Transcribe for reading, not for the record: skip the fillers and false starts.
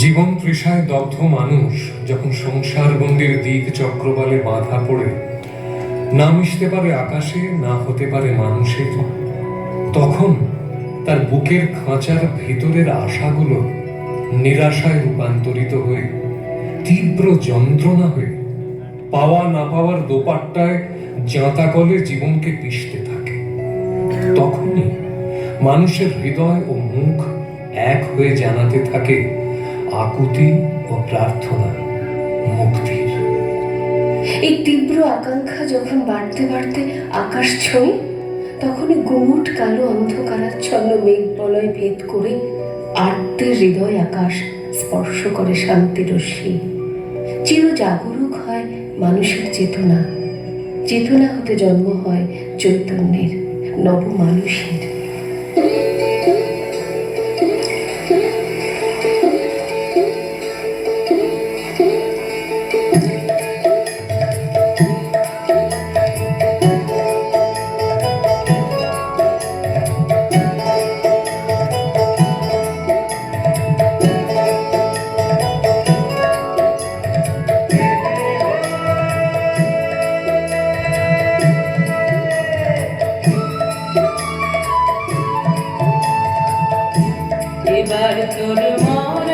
জীবন তৃষায় দগ্ধ মানুষ যখন সংসার বন্দির দিক চক্রবালে বাধা পড়ে না মিশতে পারে আকাশে, না হতে পারে মানুষের, তখন তার বুকের খাঁচার ভিতরের আশাগুলো নিরাশায় রূপান্তরিত হয়ে তীব্র যন্ত্রণা হয়ে পাওয়া না পাওয়ার দোপাট্টায় জাঁতা কলে জীবনকে পিষতে থাকে। তখনই মানুষের হৃদয় ও মুখ এক হয়ে জানাতে থাকে আকুতি ও প্রার্থনা মুক্তির। এই তীব্র আকাঙ্ক্ষা যখন বাড়তে বাড়তে আকাশ ছোঁয়, তখনই গুমুট কালো অন্ধকারাচ্ছন্ন মেঘ বলয় ভেদ করে আর্তের হৃদয় আকাশ স্পর্শ করে শান্তির রশ্মি। চির জাগরুক হয় মানুষের চেতনা, চেতনা হতে জন্ম হয় চৈতন্যের, নব মানুষের। এবার তোর মন